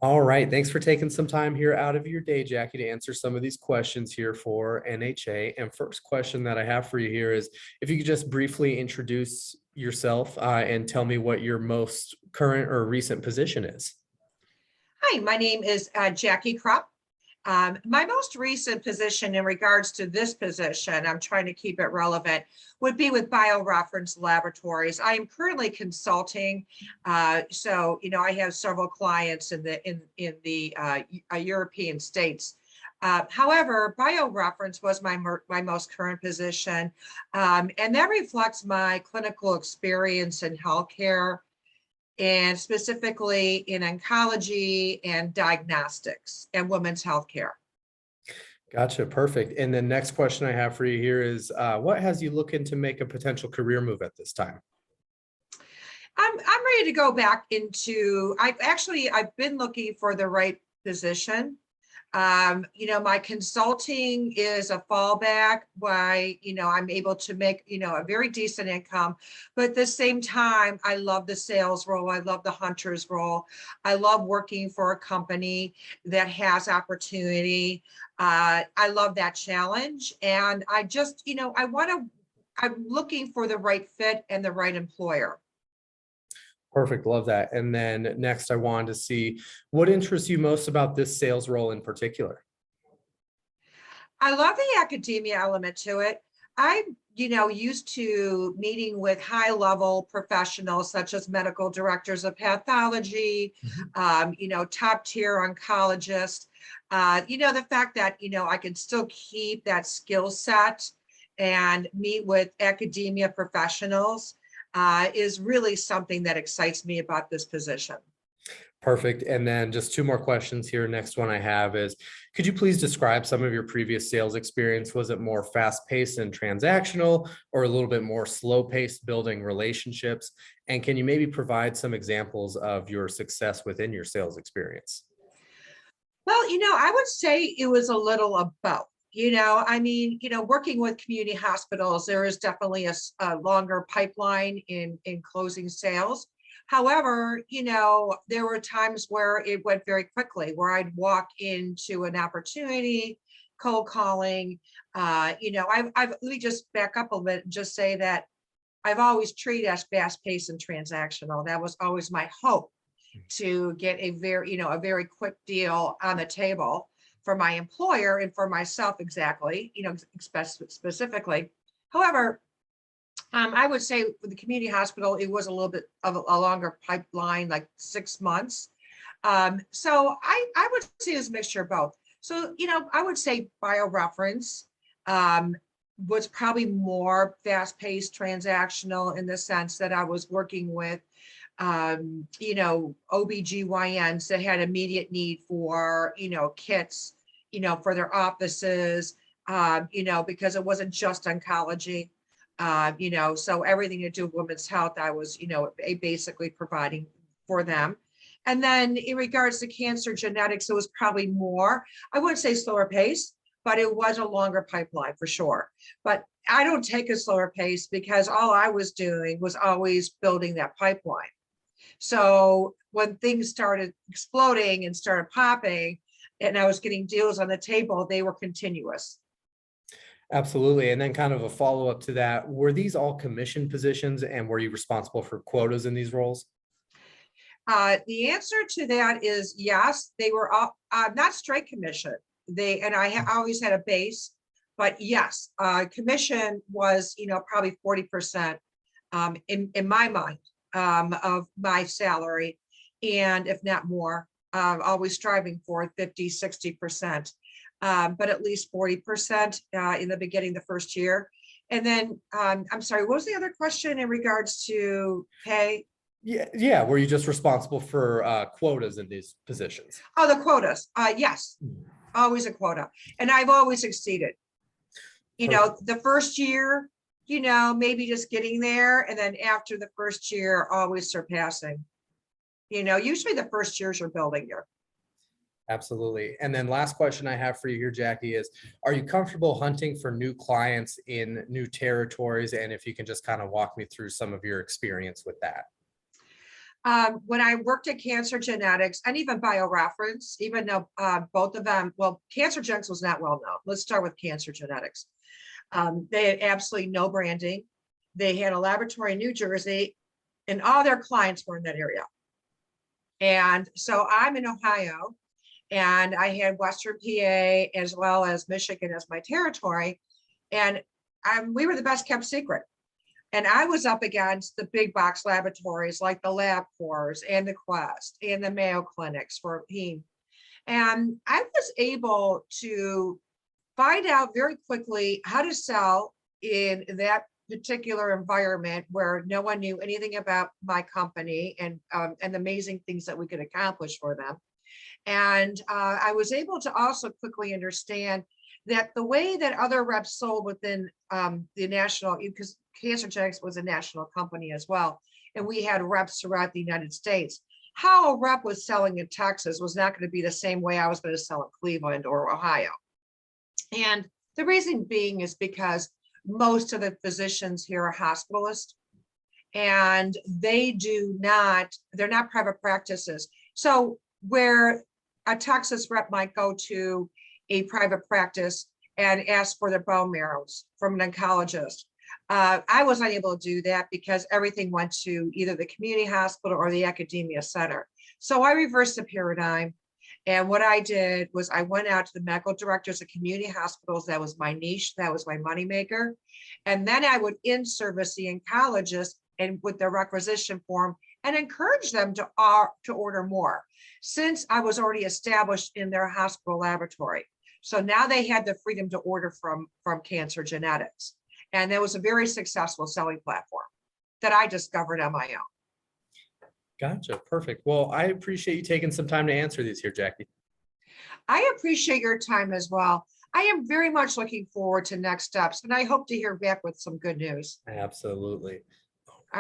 All right. Thanks for taking some time here out of your day, Jackie, to answer some of these questions here for NHA. And first question that I have for you here is if you could just briefly introduce yourself and tell me what your most current or recent position is. Hi, my name is Jackie Krupp. My most recent position in regards to this position, I'm trying to keep it relevant, would be with BioReference Laboratories. I am currently consulting, I have several clients in the European states. However, BioReference was my most current position, and that reflects my clinical experience in healthcare, and specifically in oncology and diagnostics and women's health care. Gotcha. Perfect. And the next question I have for you here is what has you looking to make a potential career move at this time? I'm ready to go back into, I've been looking for the right position. My consulting is a fallback why, I'm able to make, a very decent income, but at the same time, I love the sales role. I love the hunter's role. I love working for a company that has opportunity. I love that challenge. And I just, I'm looking for the right fit and the right employer. Perfect. Love that. And then next, I wanted to see what interests you most about this sales role in particular. I love the academia element to it. I'm, used to meeting with high level professionals such as medical directors of pathology, top tier oncologists. The fact that, I can still keep that skill set and meet with academia professionals is really something that excites me about this position. Perfect. And then just two more questions here. Next one I have is, could you please describe some of your previous sales experience? Was it more fast-paced and transactional or a little bit more slow-paced building relationships? And can you maybe provide some examples of your success within your sales experience? Well, I would say it was a little of both. Working with community hospitals, there is definitely a longer pipeline in closing sales. However, there were times where it went very quickly, where I'd walk into an opportunity, cold calling. Let me just back up a bit and just say that I've always treated as fast paced and transactional. That was always my hope, to get a very quick deal on the table for my employer and for myself exactly, specifically. However, I would say with the community hospital, it was a little bit of a longer pipeline, like 6 months. So I would say it's a mixture of both. So, I would say BioReference was probably more fast-paced, transactional in the sense that I was working with OBGYNs that had immediate need for, kits, for their offices, because it wasn't just oncology, so everything to do with women's health, I was, basically providing for them. And then in regards to cancer genetics, it was probably more, I wouldn't say slower pace, but it was a longer pipeline for sure. But I don't take a slower pace because all I was doing was always building that pipeline. So when things started exploding and started popping and I was getting deals on the table, they were continuous. Absolutely. And then kind of a follow-up to that, were these all commission positions and were you responsible for quotas in these roles? The answer to that is yes. They were all not straight commission. I always had a base, but yes, commission was, probably 40% in my mind of my salary, and if not more, always striving for 50, 60%, but at least 40% in the beginning, the first year. And then, I'm sorry, what was the other question in regards to pay? Yeah. Were you just responsible for quotas in these positions? Oh, the quotas. Yes, always a quota. And I've always exceeded. The first year, maybe just getting there. And then after the first year, always surpassing. Usually the first year's your building year. Absolutely. And then last question I have for you here, Jackie, is are you comfortable hunting for new clients in new territories? And if you can just kind of walk me through some of your experience with that. When I worked at Cancer Genetics and even BioReference, even though both of them, well, Cancer Genetics was not well known. Let's start with Cancer Genetics. They had absolutely no branding. They had a laboratory in New Jersey, and all their clients were in that area. And so I'm in Ohio, and I had Western PA as well as Michigan as my territory. And we were the best kept secret. And I was up against the big box laboratories like the LabCorps and the Quest and the Mayo Clinics for heme. And I was able to find out very quickly how to sell in that particular environment where no one knew anything about my company and the amazing things that we could accomplish for them. And I was able to also quickly understand that the way that other reps sold within the national, because Cancer Genetics was a national company as well, and we had reps throughout the United States, how a rep was selling in Texas was not going to be the same way I was going to sell in Cleveland or Ohio. And the reason being is because most of the physicians here are hospitalists, and they're not private practices. So where a Texas rep might go to a private practice and ask for their bone marrows from an oncologist, I was not able to do that because everything went to either the community hospital or the academia center. So I reversed the paradigm. And what I did was I went out to the medical directors of community hospitals. That was my niche. That was my moneymaker. And then I would in-service the oncologists and with their requisition form and encourage them to order more, since I was already established in their hospital laboratory. So now they had the freedom to order from Cancer Genetics. And it was a very successful selling platform that I discovered on my own. Gotcha. Perfect. Well, I appreciate you taking some time to answer these here, Jackie. I appreciate your time as well. I am very much looking forward to next steps, and I hope to hear back with some good news. Absolutely.